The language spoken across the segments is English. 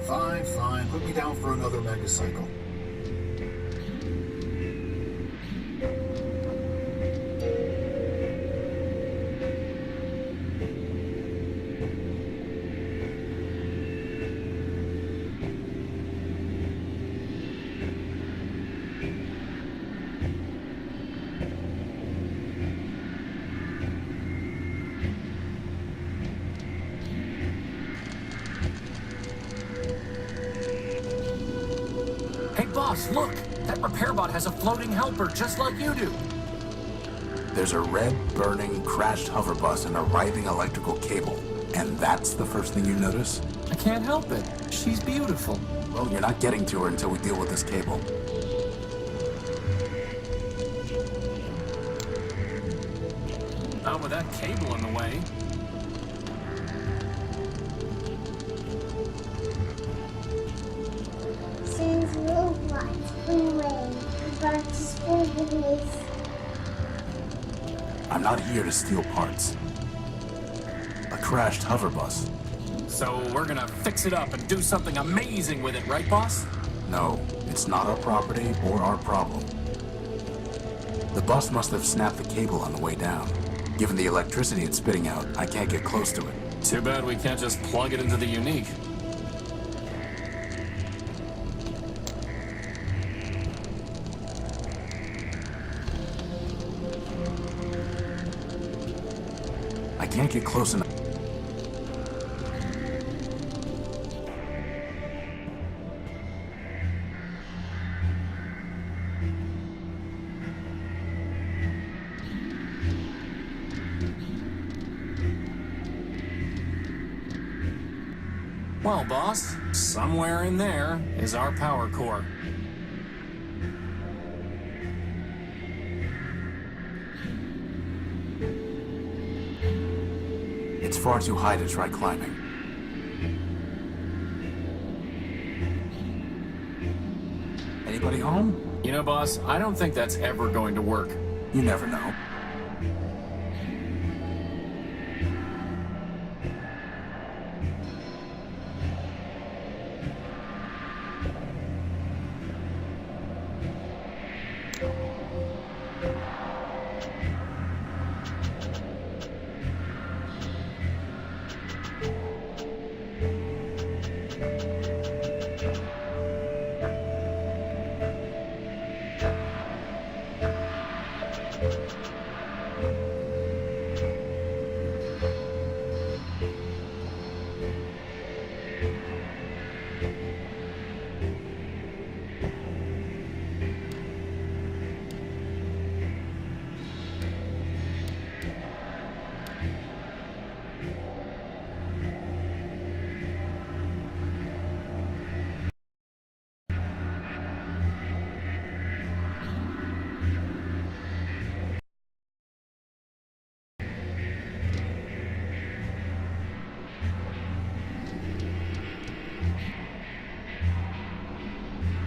Fine, fine. Put me down for another megacycle. Hey, boss, look! That repair bot has a floating helper just like you do. There's a red, burning, crashed hover bus and a writhing electrical cable. And that's the first thing you notice? I can't help it. She's beautiful. Well, you're not getting to her until we deal with this cable. Not with that cable in the way. Since robots away, about to spill beneath. I'm not here to steal parts. A crashed hover bus. So we're gonna fix it up and do something amazing with it, right, boss? No, it's not our property or our problem. The bus must have snapped the cable on the way down. Given the electricity it's spitting out, I can't get close to it. Too bad we can't just plug it into the unique. I can't get close enough. Well, boss, somewhere in there is our power core. It's far too high to try climbing. Anybody home? You know, boss, I don't think that's ever going to work. You never know.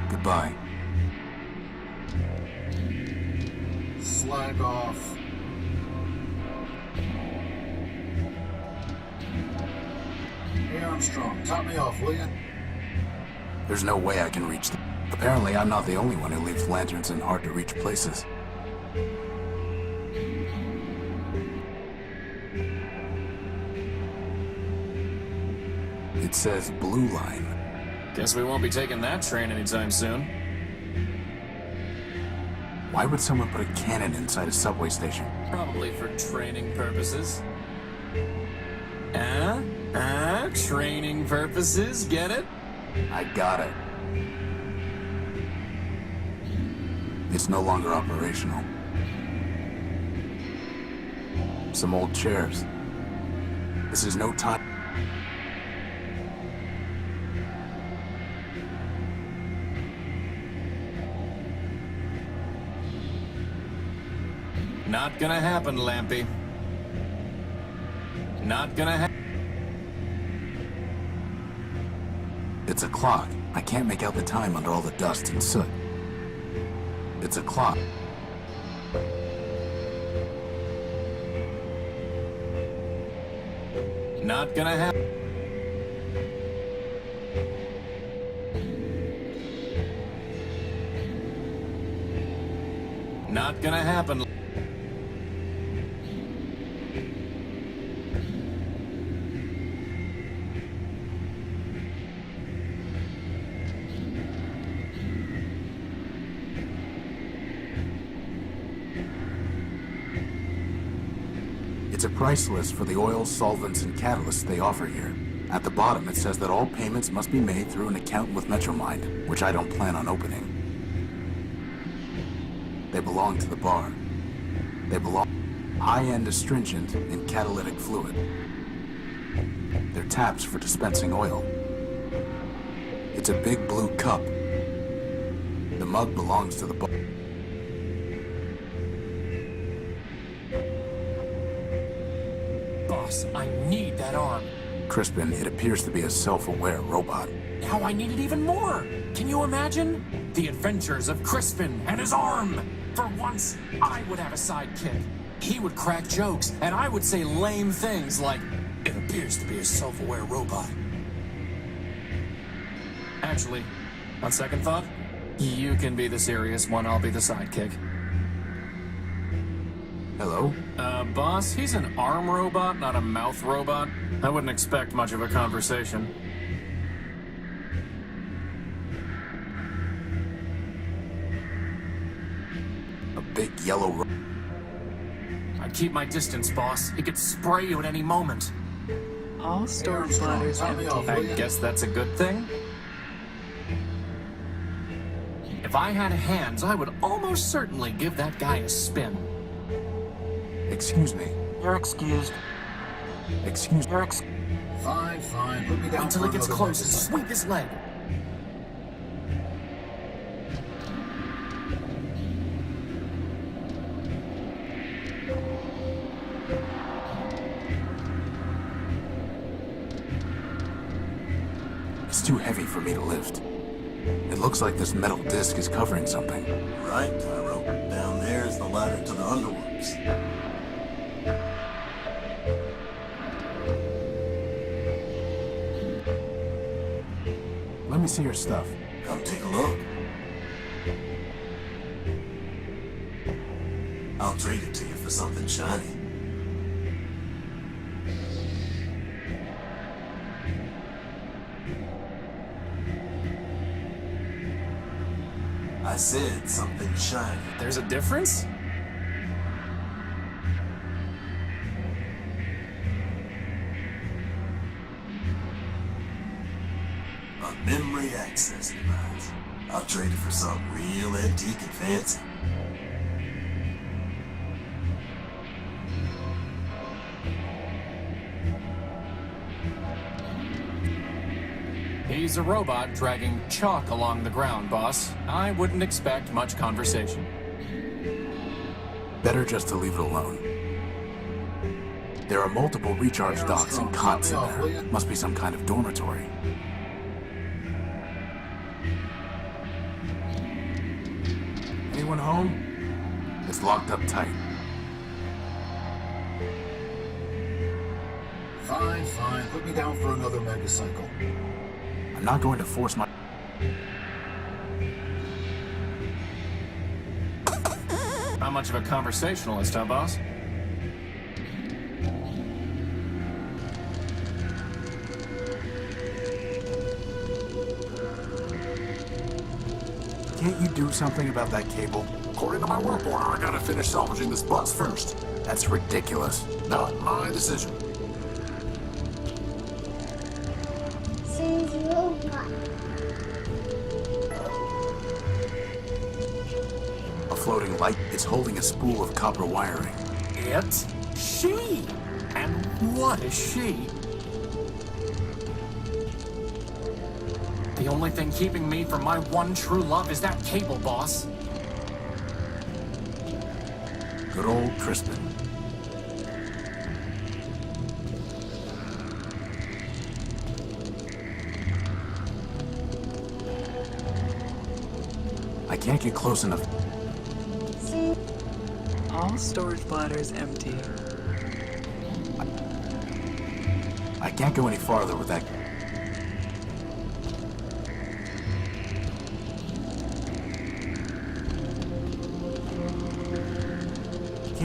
Goodbye. Slag off. Hey Armstrong, top me off, will you? There's no way I can reach them. Apparently, I'm not the only one who leaves lanterns in hard-to-reach places. It says Blue Line. Guess we won't be taking that train anytime soon. Why would someone put a cannon inside a subway station? Probably for training purposes. Training purposes, get it? I got it. It's no longer operational. Some old chairs. This is no time. Not gonna happen, Lampy. Not gonna happen. It's a clock. I can't make out the time under all the dust and soot. It's a clock. Not gonna happen. Not gonna happen. It's a price list for the oils, solvents, and catalysts they offer here. At the bottom, it says that all payments must be made through an account with Metromind, which I don't plan on opening. They belong to the bar. They belong high-end astringent in catalytic fluid. They're taps for dispensing oil. It's a big blue cup. The mug belongs to the bar. Boss, I need that arm. Crispin, it appears to be a self-aware robot. Now I need it even more. Can you imagine? The adventures of Crispin and his arm. For once, I would have a sidekick. He would crack jokes, and I would say lame things like, "It appears to be a self-aware robot." Actually, on second thought, you can be the serious one, I'll be the sidekick. Hello? Boss, he's an arm robot, not a mouth robot. I wouldn't expect much of a conversation. A big yellow I'd keep my distance, boss. He could spray you at any moment. All storage bladders Top me empty. off, I will ya? guess that's a good thing. If I had hands, I would almost certainly give that guy a spin. Excuse me. You're excused. Excuse me. You're Fine. Put me down Until for he gets another close and motorcycle. sweep his leg. It's too heavy for me to lift. It looks like this metal disc is covering something. Right, Cairo. Down there is the ladder to the underworks. Let me see your stuff. Come take a look. I'll trade it to you for something shiny. I said something shiny. There's a difference? A memory access device. I'll trade it for something real antique and fancy. He's a robot dragging chalk along the ground, boss. I wouldn't expect much conversation. Better just to leave it alone. There are multiple recharge docks and cots in there. Must be some kind of dormitory. Anyone home? It's locked up tight. Fine. Put me down for another megacycle. I'm not going to force my... Not much of a conversationalist, huh, boss? Can't you do something about that cable? According to my work order, I gotta finish salvaging this bus first. That's ridiculous. Not my decision. Says robot. A floating light, it's holding a spool of copper wiring. It's she! And what is she? The only thing keeping me from my one true love is that cable, boss. Good old Crispin. I can't get close enough. All storage bladders empty. I can't go any farther with that.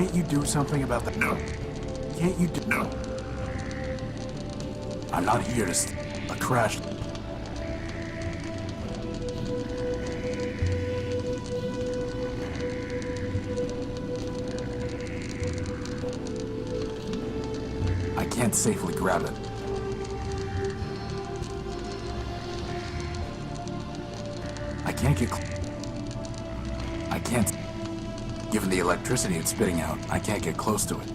Can't you do something about that? No. Can't you do... No. I'm not here to a crash. I can't safely grab it. I can't get... I can't... Given the electricity it's spitting out, I can't get close to it.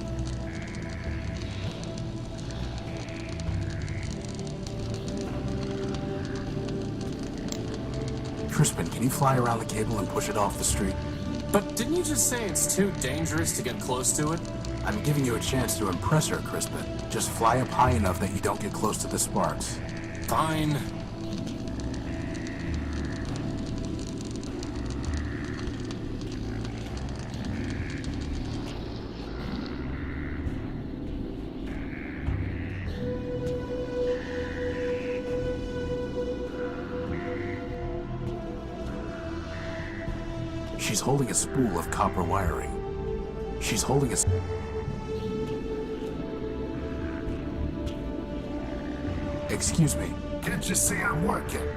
Crispin, can you fly around the cable and push it off the street? But didn't you just say it's too dangerous to get close to it? I'm giving you a chance to impress her, Crispin. Just fly up high enough that you don't get close to the sparks. Fine. She's holding a spool of copper wiring. She's holding a... Excuse me. Can't you see I'm working?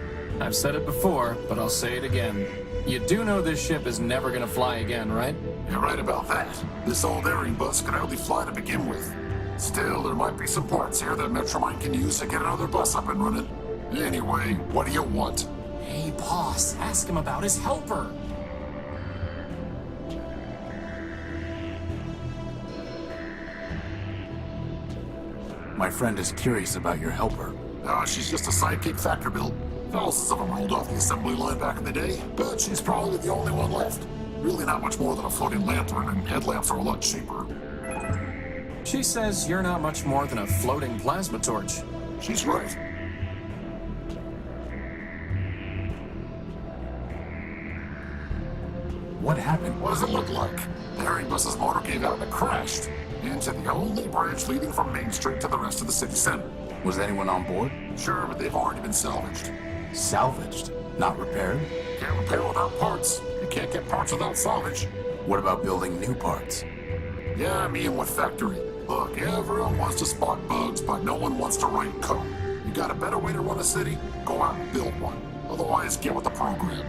I've said it before, but I'll say it again. You do know this ship is never gonna fly again, right? You're right about that. This old airing bus can hardly fly to begin with. Still, there might be some parts here that Metromine can use to get another bus up and running. Anyway, what do you want? Hey, boss, ask him about his helper. My friend is curious about your helper. Oh, she's just a sidekick factor build. Thousands of them rolled off the assembly line back in the day, but she's probably the only one left. Really not much more than a floating lantern, and headlamps are a lot cheaper. She says you're not much more than a floating plasma torch. She's right. What happened? What does it look like? The airing bus's motor gave out and it crashed into the only bridge leading from Main Street to the rest of the city center. Was anyone on board? Sure, but they've already been salvaged. Salvaged? Not repaired? Can't repair without parts. You can't get parts without salvage. What about building new parts? Yeah, I mean with factory. Look, everyone wants to spot bugs, but no one wants to write code. You got a better way to run a city? Go out and build one. Otherwise, get with the program.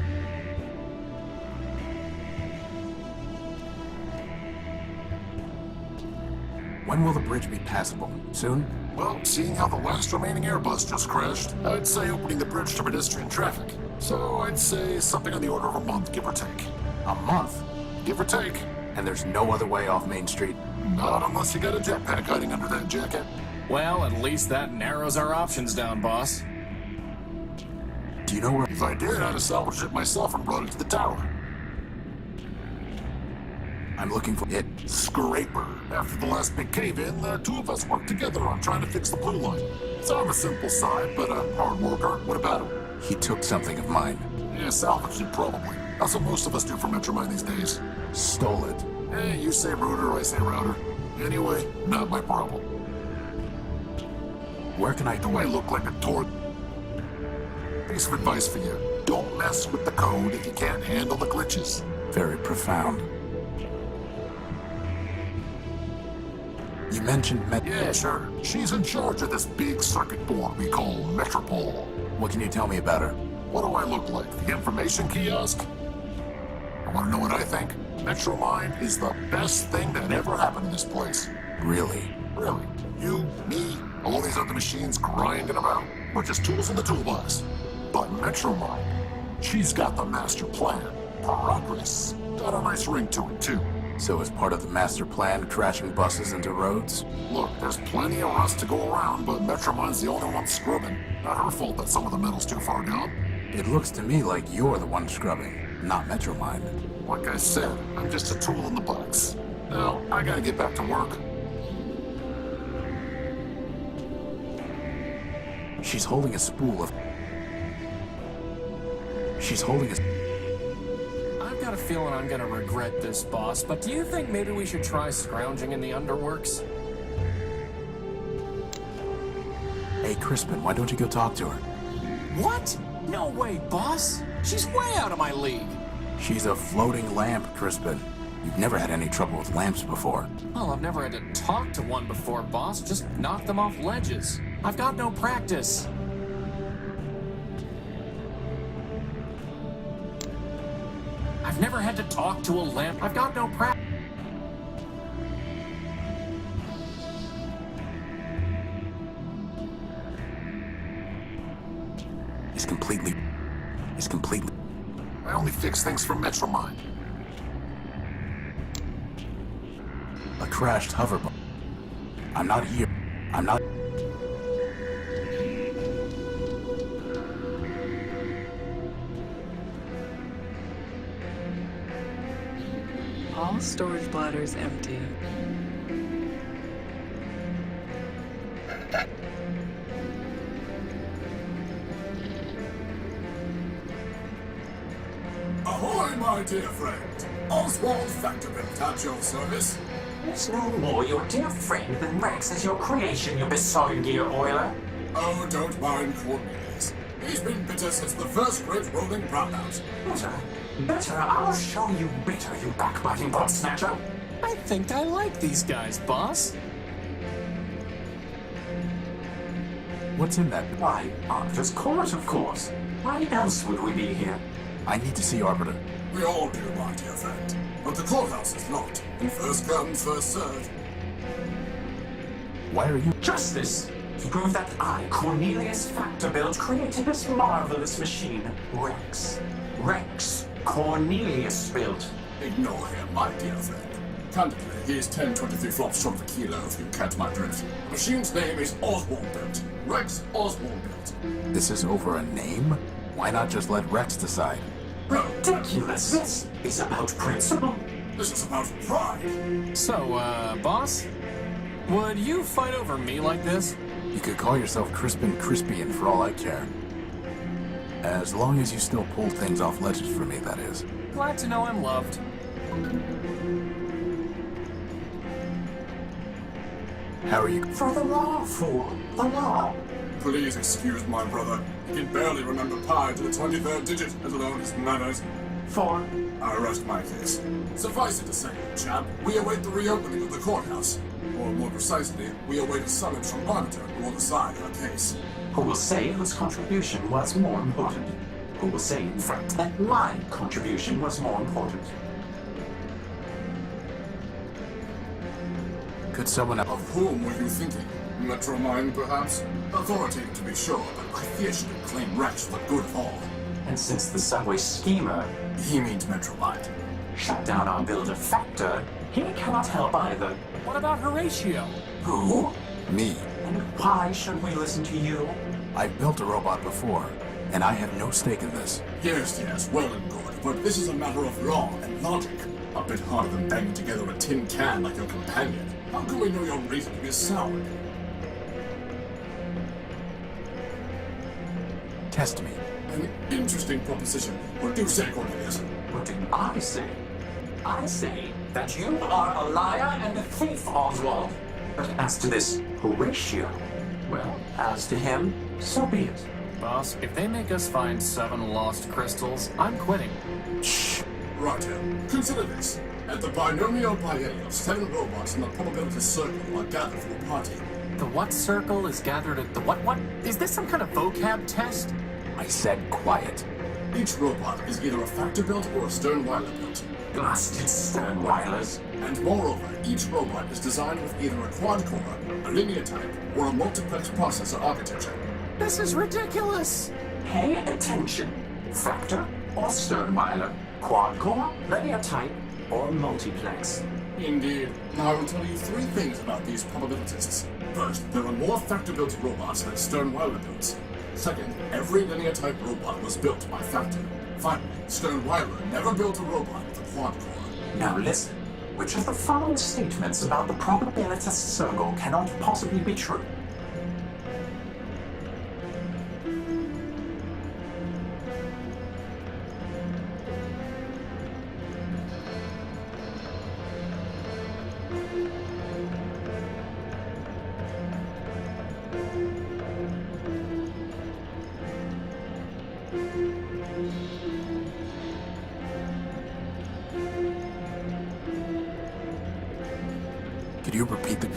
When will the bridge be passable? Soon? Well, seeing how the last remaining Airbus just crashed, I'd say opening the bridge to pedestrian traffic. So I'd say something on the order of a month, give or take. A month? Give or take. And there's no other way off Main Street? Not unless you got a jetpack hiding under that jacket. Well, at least that narrows our options down, boss. Do you know where... If I did, I'd have salvaged it myself and brought it to the tower. I'm looking for it. Scraper. After the last big cave-in, the two of us worked together on trying to fix the blue line. It's on the simple side, but a hard worker. What about him? He took something of mine. Yeah, salvaged it probably. That's what most of us do for Metromine these days. Stole it. Hey, you say router, I say router. Anyway, not my problem. Where can I... Do I look like a tour? Piece of advice for you. Don't mess with the code if you can't handle the glitches. Very profound. You mentioned Yeah, sure. She's in charge of this big circuit board we call Metropole. What can you tell me about her? What do I look like? The information kiosk? I want to know what I think. Metromine is the best thing that ever happened in this place. Really? Really. You, me, all these other machines grinding about. We're just tools in the toolbox. But Metromine, she's got the master plan. Progress. Got a nice ring to it, too. So as part of the master plan, crashing buses into roads? Look, there's plenty of rust to go around, but Metromine's the only one scrubbing. Not her fault that some of the metal's too far down. It looks to me like you're the one scrubbing, not Metromine. Like I said, I'm just a tool in the box. Now, I gotta get back to work. She's holding a spool of... She's holding a... I've got a feeling I'm gonna regret this, boss, but do you think maybe we should try scrounging in the underworks? Hey, Crispin, why don't you go talk to her? What? No way, boss. She's way out of my league. She's a floating lamp, Crispin. You've never had any trouble with lamps before. Well, I've never had to talk to one before, boss. Just knock them off ledges. I've got no practice. I've never had to talk to a lamp. I've got no practice. He's completely... I only fix things for Metromine. A crashed hoverboard. I'm not here. I'm not... All storage bladders empty. Ahoy, my dear friend. Oswald Factorbuilt at your service. It's no more your dear friend than Rex is your creation, you besotted gear oiler. Oh, don't mind Cornelius. He's been bitter since the first great rolling brownout. Better, I'll show you bitter, you backbiting bot snatcher. I think I like these guys, boss. What's in that? Why, Arctur's court, of course. Why else would we be here? I need to see Arbiter. We all do, my dear friend. But the courthouse is locked, and first come, first served. Why are you... Justice! To prove that I, Cornelius Factorbuilt, created this marvelous machine, Rex. Rex Cornelius built. Ignore him, my dear friend. Candidly, he is 10-23 flops short of a kilo, if you catch my drift. The machine's name is Oswald Built. Rex Oswald Built. This is over a name? Why not just let Rex decide? Ridiculous! This is about principle. This is about pride. So, boss? Would you fight over me like this? You could call yourself Crispin Crispian for all I care. As long as you still pull things off ledges for me, that is. Glad to know I'm loved. How are you? For the law, fool. The law. Please excuse my brother. He can barely remember pi to the 23rd digit, let alone his manners. For I rest my case. Suffice it to say, chap, we await the reopening of the courthouse. Or more precisely, we await a summons from Arbiter who will decide our case. who will say whose contribution was more important? Who will say, in fact, that my contribution was more important? Could someone... Of whom were you thinking? Metromine, perhaps? Authoritative to be sure, but I fear she could claim Rex for the good of all. And since the subway schemer He means Metromine. shut down our builder Factor, he cannot help either. What about Horatio? Who? Me. And why should we listen to you? I've built a robot before, and I have no stake in this. Yes, well and good, but this is a matter of law and logic. A bit harder than banging together a tin can like your companion. How can we know your reasoning is sound? Test me. An interesting proposition. What do you say, Cornelius? What did I say? I say that you are a liar and a thief, Oswald. But as to this Horatio, well, as to him, so be it. Boss, if they make us find 7 lost crystals, I'm quitting. Shh. Right here. Consider this. At the binomial biennial, 7 robots in the probability circle are gathered for a party. The what circle is gathered at the what? Is this some kind of vocab test? I said quiet. Each robot is either a Factor-built or a Sternweiler-built. Blasted Sternweilers. And moreover, each robot is designed with either a quad-core, a linear type, or a multiplex processor architecture. This is ridiculous! Pay attention. Factor or Sternweiler, quad-core, linear type, or multiplex. Indeed. Now I will tell you 3 things about these probabilities. First, there are more Factor-built robots than Sternweiler-built. Second, every linear-type robot was built by Factor. Finally, Sternweiler never built a robot with a quad-core. Now listen. Which of the following statements about the probabilitist circle cannot possibly be true? you repeat the...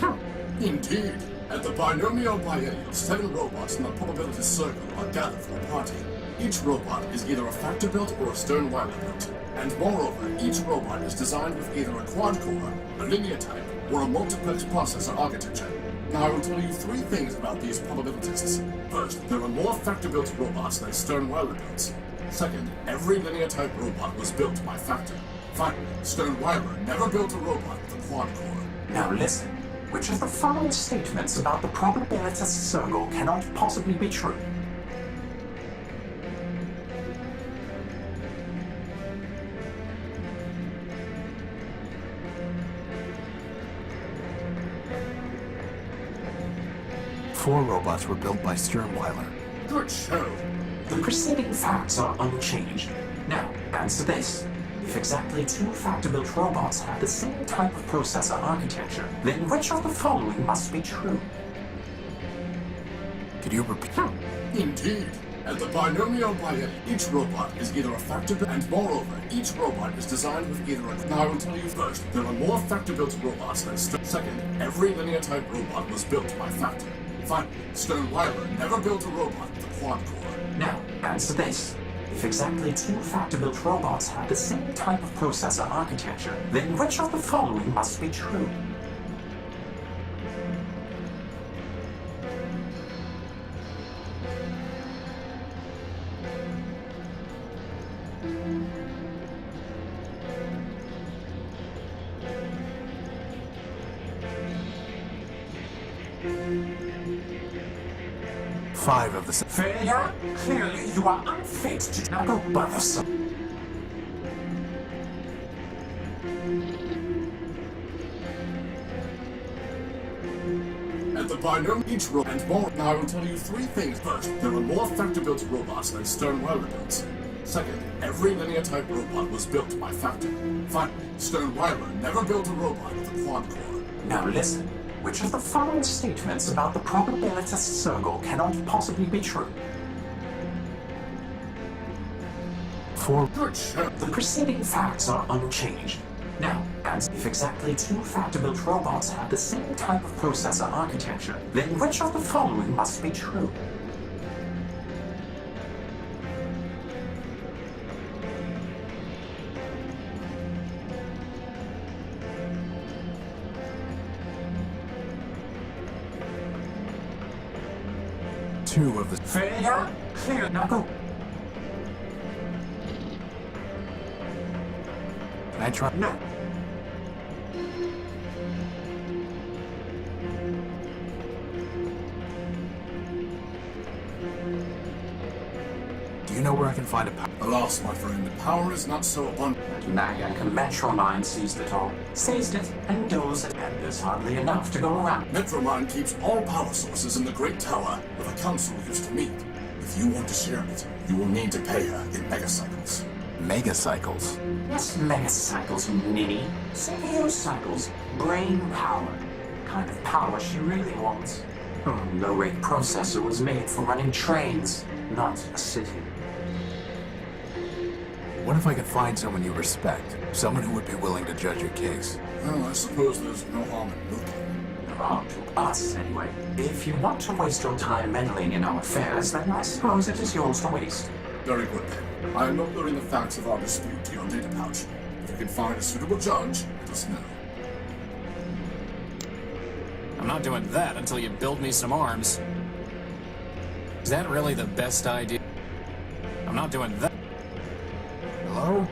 Indeed. At the binomial biennial, 7 robots in the probability circle are gathered for a party. Each robot is either a factor-built or a Stern-Weiler built. And moreover, each robot is designed with either a quad-core, a linear type, or a multiplex processor architecture. Now I will tell you 3 things about these probabilities. First, there are more factor-built robots than Stern-Weiler builds. Second, every linear type robot was built by Factor. Finally, Stern-Weiler never built a robot with a quad-core. Now listen. Which of the following statements about the probability circle cannot possibly be true? Four robots were built by Sternweiler. Good show. The preceding facts are unchanged. Now, answer this. If exactly 2 factor-built robots have the same type of processor architecture, then which of the following must be true? Could you repeat? Indeed. At the binomial biennial, each robot is either a factor-built, and moreover, each robot is designed with either a... Now I will tell you first, there are more factor-built robots than Second, every linear type robot was built by Factor. Finally, Stern-Weiler never built a robot with a quad-core. Now, answer this. If exactly 2 factor-built robots have the same type of processor architecture, then which of the following must be true? Five of the... Failure? Clearly you are unfit to now go bothersome. At the binomial, each robot and more. Now I will tell you 3 things. First, there are more factor-built robots than Stern-Weiler builds. Second, every linear type robot was built by Factor. Finally, Stern-Weiler never built a robot with a quad-core. Now listen. Which of the following statements about the probability circle cannot possibly be true? Four... Good show. The preceding facts are unchanged. Now, answer. If exactly 2 factor-built robots have the same type of processor architecture, then which of the following must be true? Two of the... Failure? Clear. Now go. Can I try? No. Do you know where I can find a power? Alas, my friend, power is not so abundant. Nayak and Metromine seized it all. Seized it and does it, and there's hardly enough to go around. Metromine keeps all power sources in the Great Tower where the Council used to meet. If you want to share it, you will need to pay her in megacycles. Megacycles? Yes, megacycles, Ninny. CPU cycles. Brain power. The kind of power she really wants. Her low-rate processor was made for running trains, not a city. What if I could find someone you respect? Someone who would be willing to judge your case? Well, I suppose there's no harm in looking. No harm to us, anyway. If you want to waste your time meddling in our affairs, then I suppose it is yours to waste. Very good, then. I am not learning the facts of our dispute to your data pouch. If you can find a suitable judge, let us know. I'm not doing that until you build me some arms. Is that really the best idea? I'm not doing that. Hello?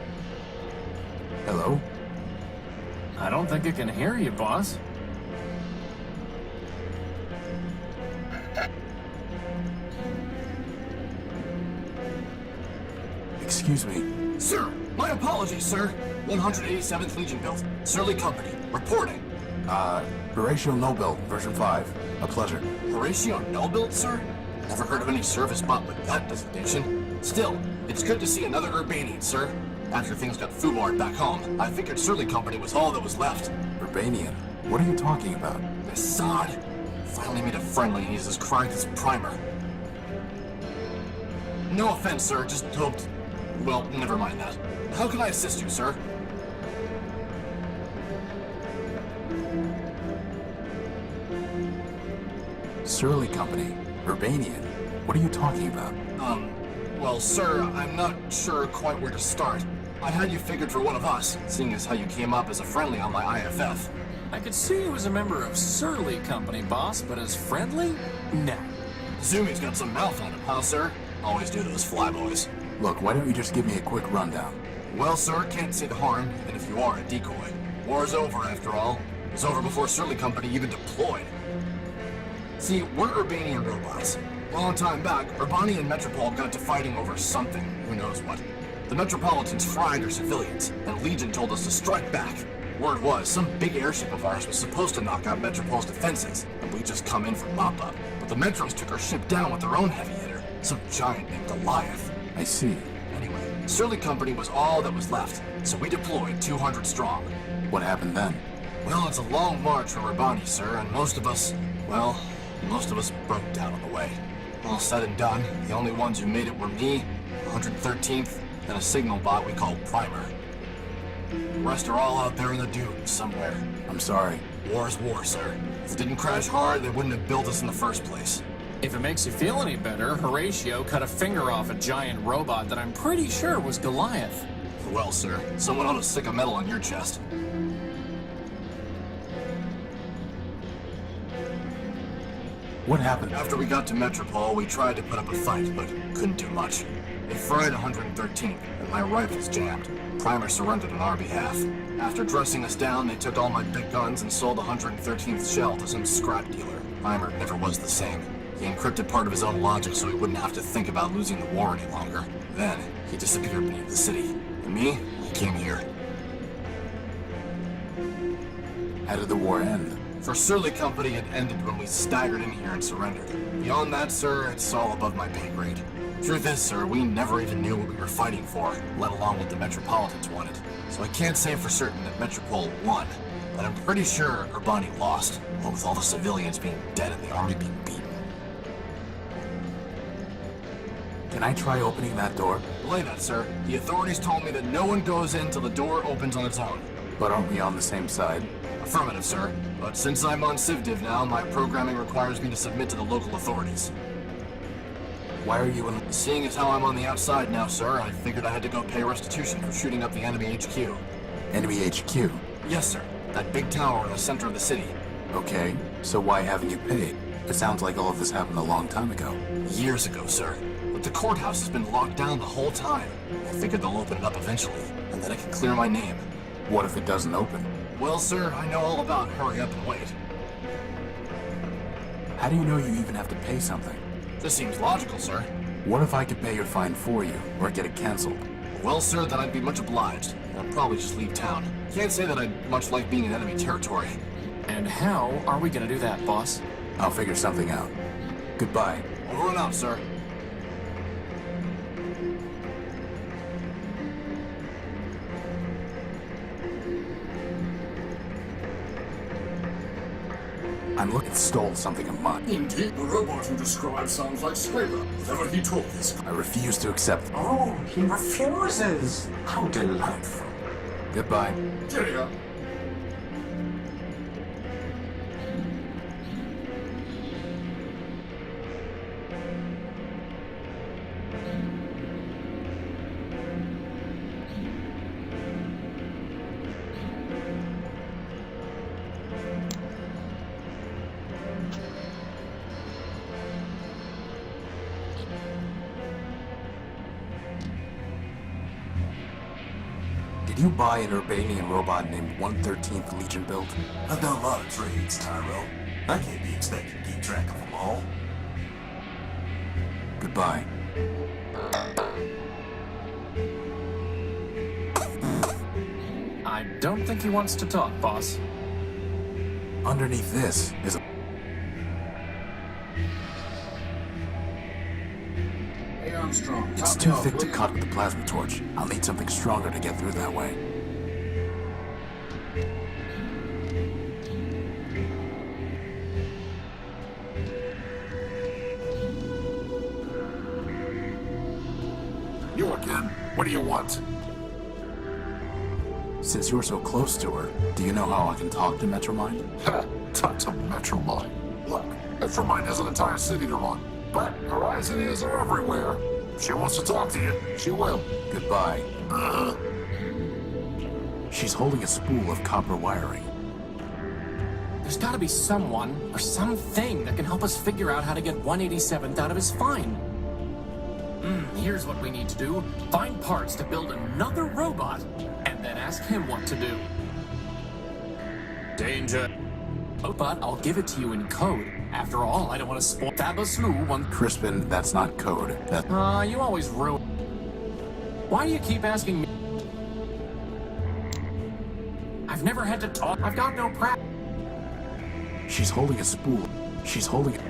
Hello? I don't think I can hear you, boss. Excuse me. Sir, my apologies, sir. 187th Legion built. Surly Company. Reporting. Horatio Noble, version 5. A pleasure. Horatio Nullbuilt, sir? Never heard of any service bot with that designation. Still, it's good to see another Urbanian, sir. After things got foobarred back home, I figured Surly Company was all that was left. Urbanian? What are you talking about? Assad finally made a friendly and uses Krag as primer. No offense, sir, just hoped... Well, never mind that. How can I assist you, sir? Surly Company. Urbanian. What are you talking about? Well, sir, I'm not sure quite where to start. I had you figured for one of us, seeing as how you came up as a friendly on my IFF. I could see you as a member of Surly Company, boss, but as friendly? Nah. Zumi's got some mouth on him, huh, sir? Always do those flyboys. Look, why don't you just give me a quick rundown? Well, sir, can't see the harm, even if you are a decoy. War's over, after all. It was over before Surly Company even deployed. See, we're Urbanian robots. Long time back, Urbani and Metropol got to fighting over something, who knows what. The Metropolitans fried their civilians, and Legion told us to strike back. Word was, some big airship of ours was supposed to knock out Metropol's defenses, and we just come in for mop-up. But the Metros took our ship down with their own heavy hitter, some giant named Goliath. I see. Anyway, Surly Company was all that was left, so we deployed 200 strong. What happened then? Well, it's a long march from Urbani, sir, and most of us broke down on the way. All said and done, the only ones who made it were me, 113th, and a signal bot we called Primer. The rest are all out there in the dunes somewhere. I'm sorry. War's war, sir. If it didn't crash hard, they wouldn't have built us in the first place. If it makes you feel any better, Horatio cut a finger off a giant robot that I'm pretty sure was Goliath. Well, sir, someone ought to stick a medal on your chest. What happened? After we got to Metropol, we tried to put up a fight, but couldn't do much. They fried 113th, and my rifles jammed. Primer surrendered on our behalf. After dressing us down, they took all my big guns and sold the 113th shell to some scrap dealer. Primer never was the same. He encrypted part of his own logic so he wouldn't have to think about losing the war any longer. Then, he disappeared beneath the city. And me, I came here. How did the war end? For Surly Company, it ended when we staggered in here and surrendered. Beyond that, sir, it's all above my pay grade. Truth is, sir, we never even knew what we were fighting for, let alone what the Metropolitans wanted. So I can't say for certain that Metropol won, but I'm pretty sure Urbani lost, what with all the civilians being dead and the army being beaten. Can I try opening that door? Belay that, sir. The authorities told me that no one goes in till the door opens on its own. But aren't we on the same side? Affirmative, sir. But since I'm on CivDiv now, my programming requires me to submit to the local authorities. Why are you in... Seeing as how I'm on the outside now, sir, I figured I had to go pay restitution for shooting up the enemy HQ. Enemy HQ? Yes, sir. That big tower in the center of the city. Okay, so why haven't you paid? It sounds like all of this happened a long time ago. Years ago, sir. But the courthouse has been locked down the whole time. I figured they'll open it up eventually, and then I can clear my name. What if it doesn't open? Well, sir, I know all about hurry up and wait. How do you know you even have to pay something? This seems logical, sir. What if I could pay your fine for you, or get it canceled? Well, sir, then I'd be much obliged. I'll probably just leave town. Can't say that I'd much like being in enemy territory. And how are we gonna do that, boss? I'll figure something out. Goodbye. Over and out, sir. I'm looking stole something of mine. Indeed, the robot you described sounds like Slater. Whatever he told this. I refuse to accept. Oh, he refuses. How delightful. Goodbye. Cheerio. Did you buy an Urbanian robot named 113th Legion build? I've done a lot of trades, Tyro. I can't be expected to keep track of them all. Goodbye. I don't think he wants to talk, boss. Underneath this is a... Hey, Armstrong. It's top me too off, thick will to you? cut with the plasma torch. I'll need something stronger to get through that way. You again? What do you want? Since you're so close to her, do you know how I can talk to Metromind? Ha! Talk to Metromind. Look, Metromine has an entire city to run, but her eyes and ears are everywhere. If she wants to talk to you, she will. Goodbye. She's holding a spool of copper wiring. There's gotta be someone or something that can help us figure out how to get 187th out of his fine. Here's what we need to do. Find parts to build another robot, and then ask him what to do. Danger. But I'll give it to you in code. After all, I don't want to spoil Fabaslu one. Crispin, that's not code. You always ruin. Why do you keep asking me? I've never had to talk. I've got no practice. She's holding a spool. She's holding it.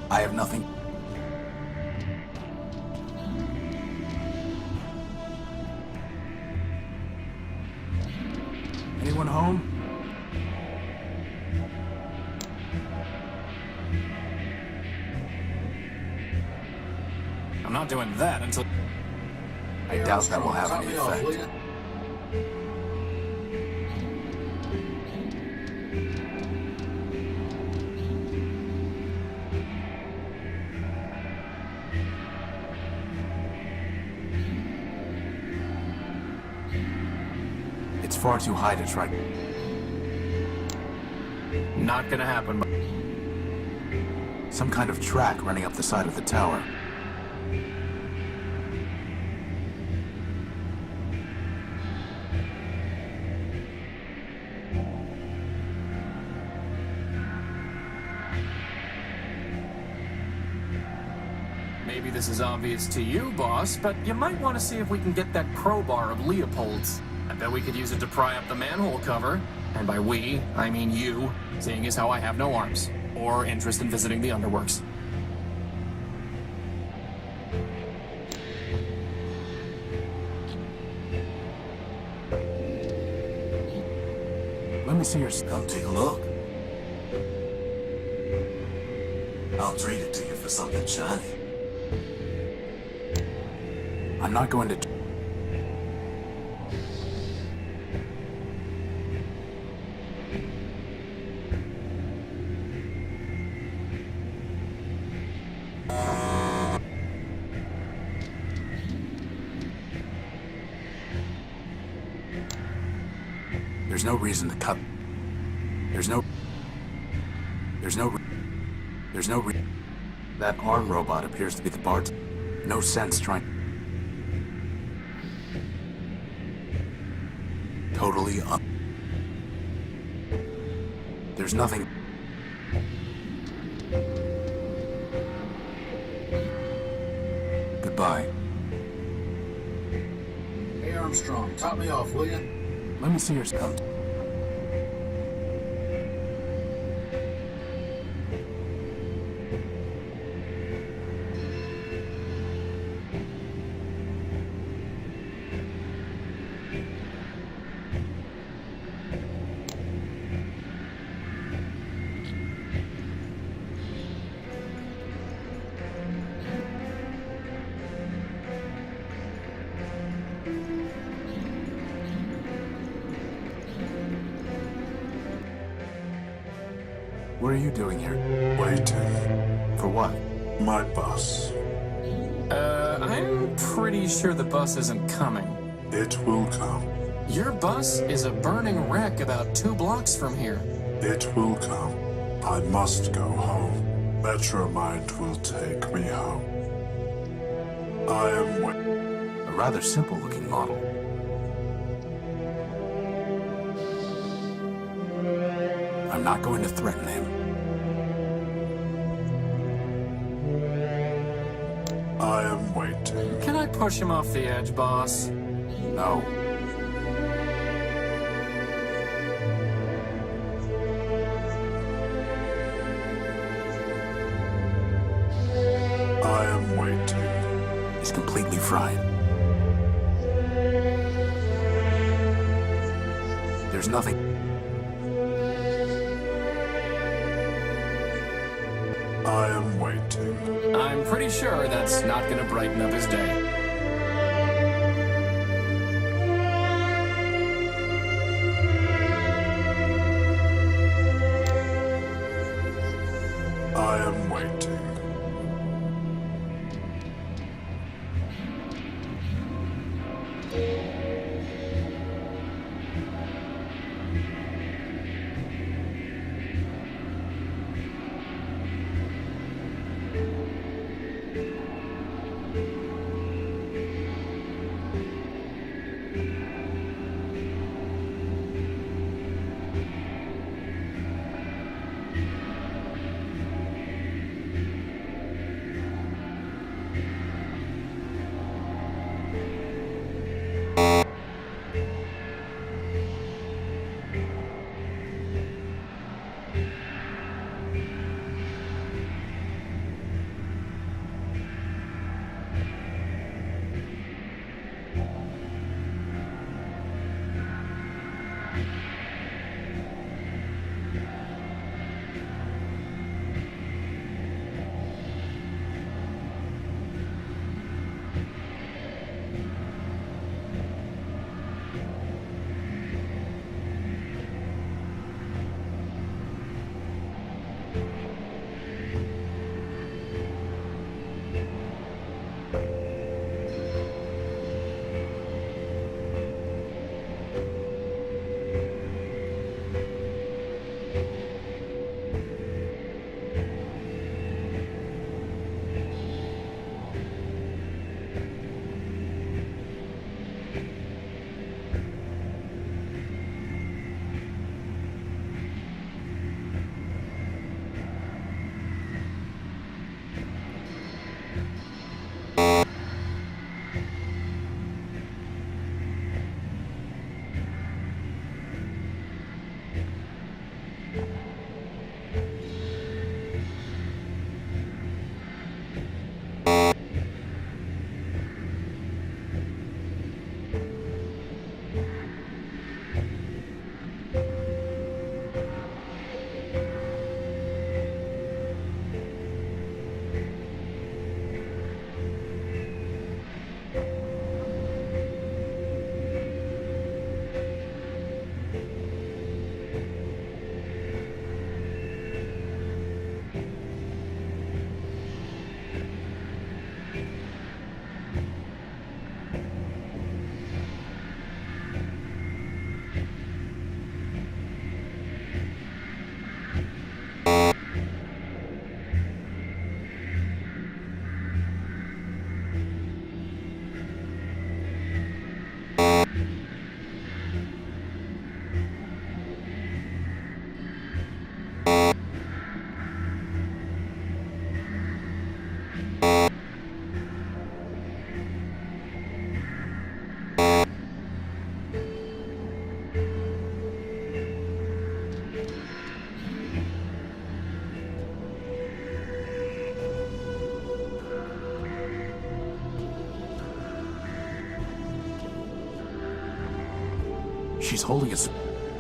I have nothing. Anyone home? I'm not doing that until. I doubt that will have any effect. It's far too high to try. Not gonna happen. Some kind of track running up the side of the tower. Maybe this is obvious to you, boss, but you might want to see if we can get that crowbar of Leopold's. I bet we could use it to pry up the manhole cover. And by we, I mean you, seeing as how I have no arms or interest in visiting the underworks. Let me see your Come take a look. I'll trade it to you for something shiny. I'm not going to. There's no reason to cut. That arm robot appears to be the bard. No sense trying. Totally up. There's nothing. Goodbye. Hey Armstrong, top me off, will you? Let me see your scout. What are you doing here? Waiting. For what? My bus. I'm pretty sure the bus isn't coming. It will come. Your bus is a burning wreck about 2 blocks from here. It will come. I must go home. Metromind will take me home. I am A rather simple-looking model. not going to threaten him. I am waiting. Can I push him off the edge, boss? No. I am waiting. He's completely fried. There's nothing. I am waiting. I'm pretty sure that's not gonna brighten up his day. I am waiting.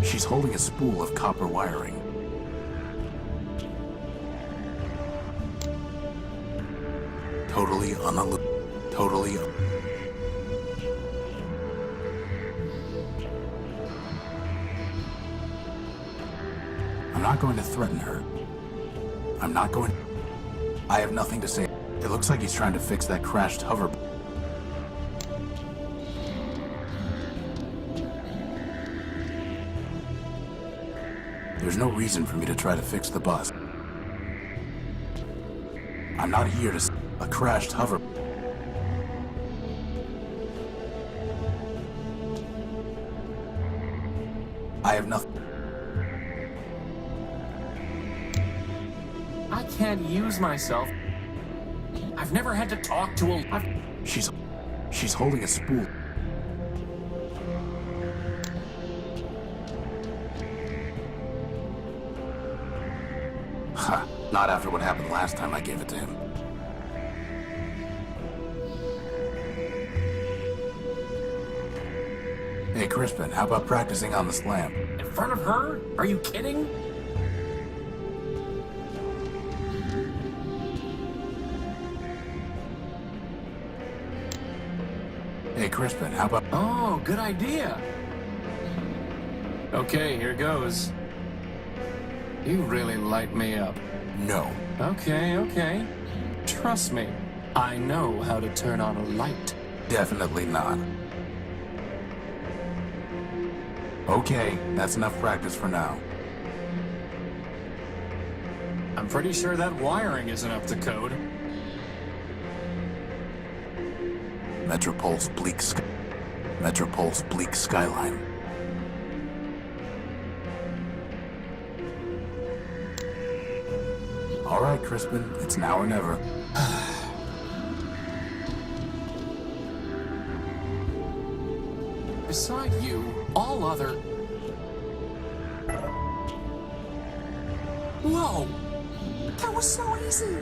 She's holding a spool of copper wiring. Totally. I'm not going to threaten her. I have nothing to say. It looks like he's trying to fix that crashed hover. There's no reason for me to try to fix the bus. I'm not here to a crashed hover. I have nothing. I can't use myself. I've never had to talk to a... She's holding a spool. Ha, not after what happened last time I gave it to him. Hey, Crispin, how about practicing on the slam? In front of her? Are you kidding? Hey, Crispin, how about... Oh, good idea. Okay, here goes. You really light me up. No. Okay. Trust me, I know how to turn on a light. Definitely not. Okay, that's enough practice for now. I'm pretty sure that wiring isn't up to code. Metropol's bleak skyline. All right, Crispin, it's now or never. Beside you, all other... Whoa! That was so easy!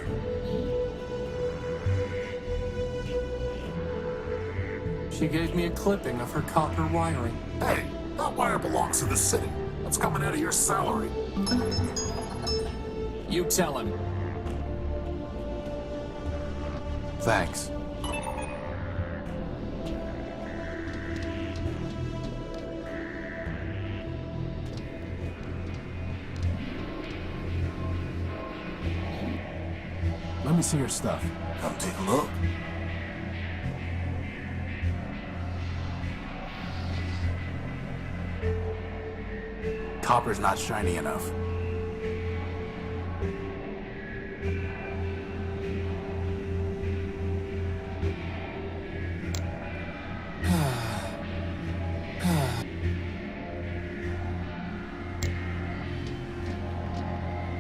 She gave me a clipping of her copper wiring. Hey, that wire belongs to the city. That's coming out of your salary. You tell him. Thanks. Let me see your stuff. Come take a look. Copper's not shiny enough.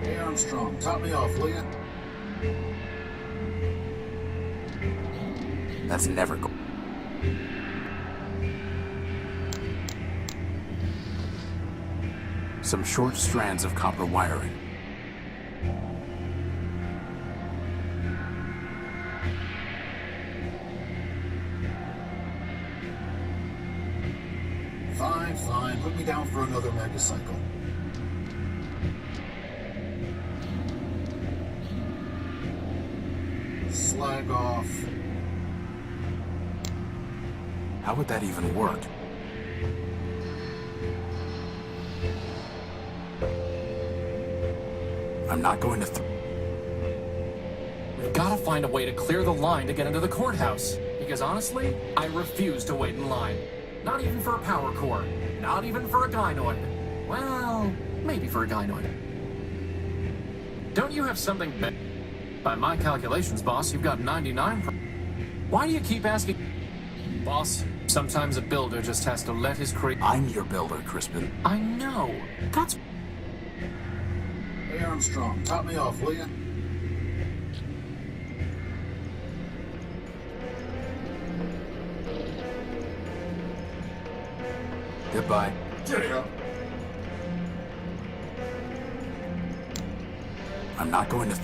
Hey, Armstrong, top me off, will ya? That's never go. Some short strands of copper wiring. Fine. Put me down for another megacycle. Slag off. How would that even work? I'm not going to We've got to find a way to clear the line to get into the courthouse. Because honestly, I refuse to wait in line. Not even for a power core. Not even for a gynoid. Well, maybe for a gynoid. Don't you have something better? By my calculations, boss, you've got 99. Why do you keep asking? Boss, sometimes a builder just has to let his I'm your builder, Crispin. I know. That's... Hey, Armstrong, top me off, will ya? Goodbye. Cheerio. I'm not going to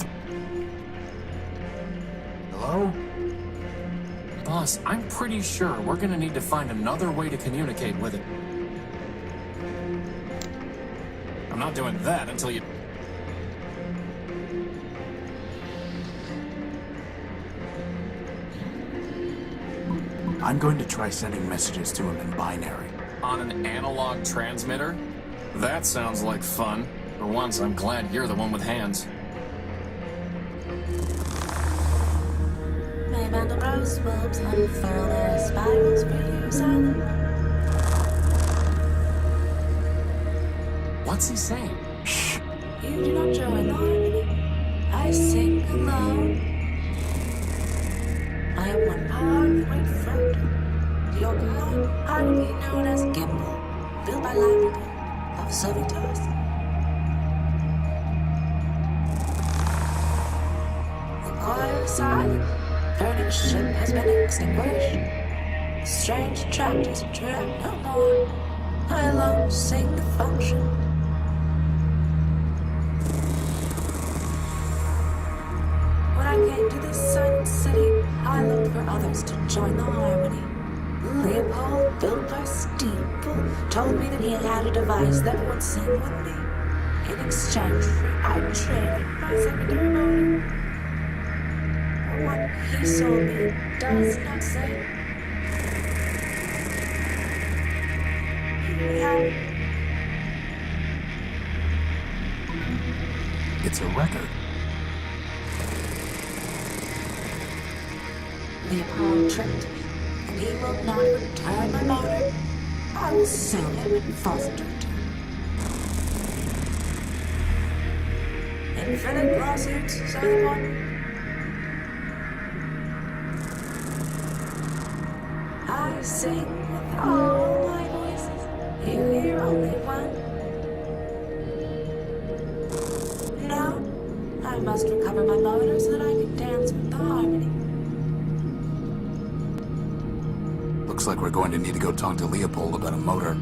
Hello? Boss, I'm pretty sure we're gonna need to find another way to communicate with it. I'm not doing that until you... I'm going to try sending messages to him in binary. On an analog transmitter? That sounds like fun. For once, I'm glad you're the one with hands. Maybe the rose bulbs unfurl their spirals for you, silent. What's he saying? Shh. You do not join the harmony. I sing alone. I am one part great fruit. Your blood, I will be known as Gimbal, built by Labrador of servitors. silent. Burning ship has been extinguished. Strange attractors attract no more. I alone sing the function. When I came to this silent city, I looked for others to join the harmony. Leopold, built by Steeple, told me that he had a device that would sing with me. In exchange, I traded my secondary motor. What he sold me does not say. Yeah. It's a record. Leopold tricked me, and he will not return my motor. I will sue him and foster it. Infinite lawsuits, say the one. I sing with all my voices. You hear only one. Now, I must recover my motor so that I can dance with the harmony. Looks like we're going to need to go talk to Leopold about a motor.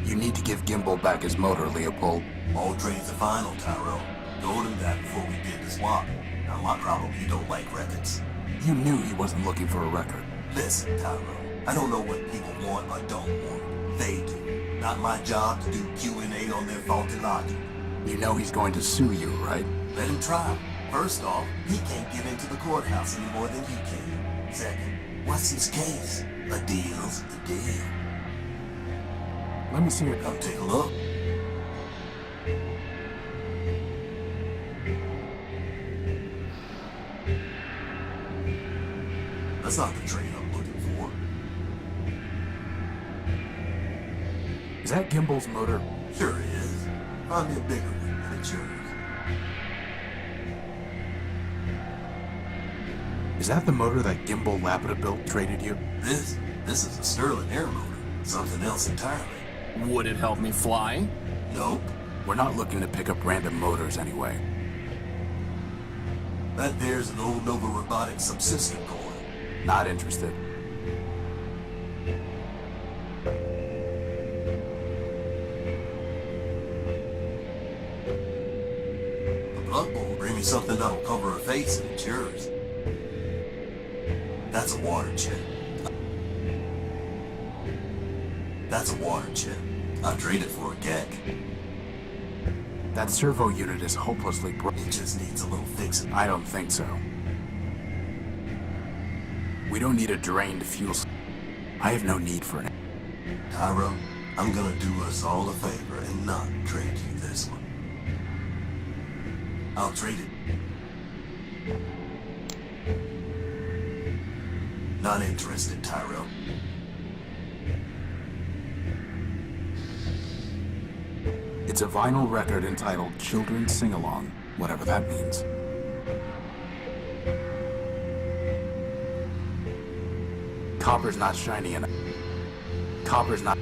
You need to give Gimbal back his motor, Leopold. All trades are final, Tyrell. Told him that before we did the swap. Now my problem, he don't like records. You knew he wasn't looking for a record. Listen, Tyrell, I don't know what people want or don't want. They do. Not my job to do Q&A on their faulty logic. You know he's going to sue you, right? Let him try. First off, he can't get into the courthouse any more than you can. Second, what's his case? A deal's a deal. Let me see it. Come take a look. That's not the trade I'm looking for. Is that Gimbal's motor? Sure it is. Find me a bigger one, and it's yours. Is that the motor that Gimbal Lapida built traded you? This is a Sterling air motor. Something else entirely. Would it help me fly? Nope. We're not looking to pick up random motors anyway. That there's an old Nova Robotics subsystem coil. Not interested. The Blood Bowl bring me something that'll cover her face and it's yours. That's a water chip. That's a water chip. I'll trade it for a gek. That servo unit is hopelessly broken. It just needs a little fixing. I don't think so. We don't need a drained fuel. I have no need for it. Tyro, I'm gonna do us all a favor and not trade you this one. I'll trade it. Not interested, Tyro. It's a vinyl record entitled Children's Sing-Along, whatever that means. Copper's not shiny enough. Copper's not...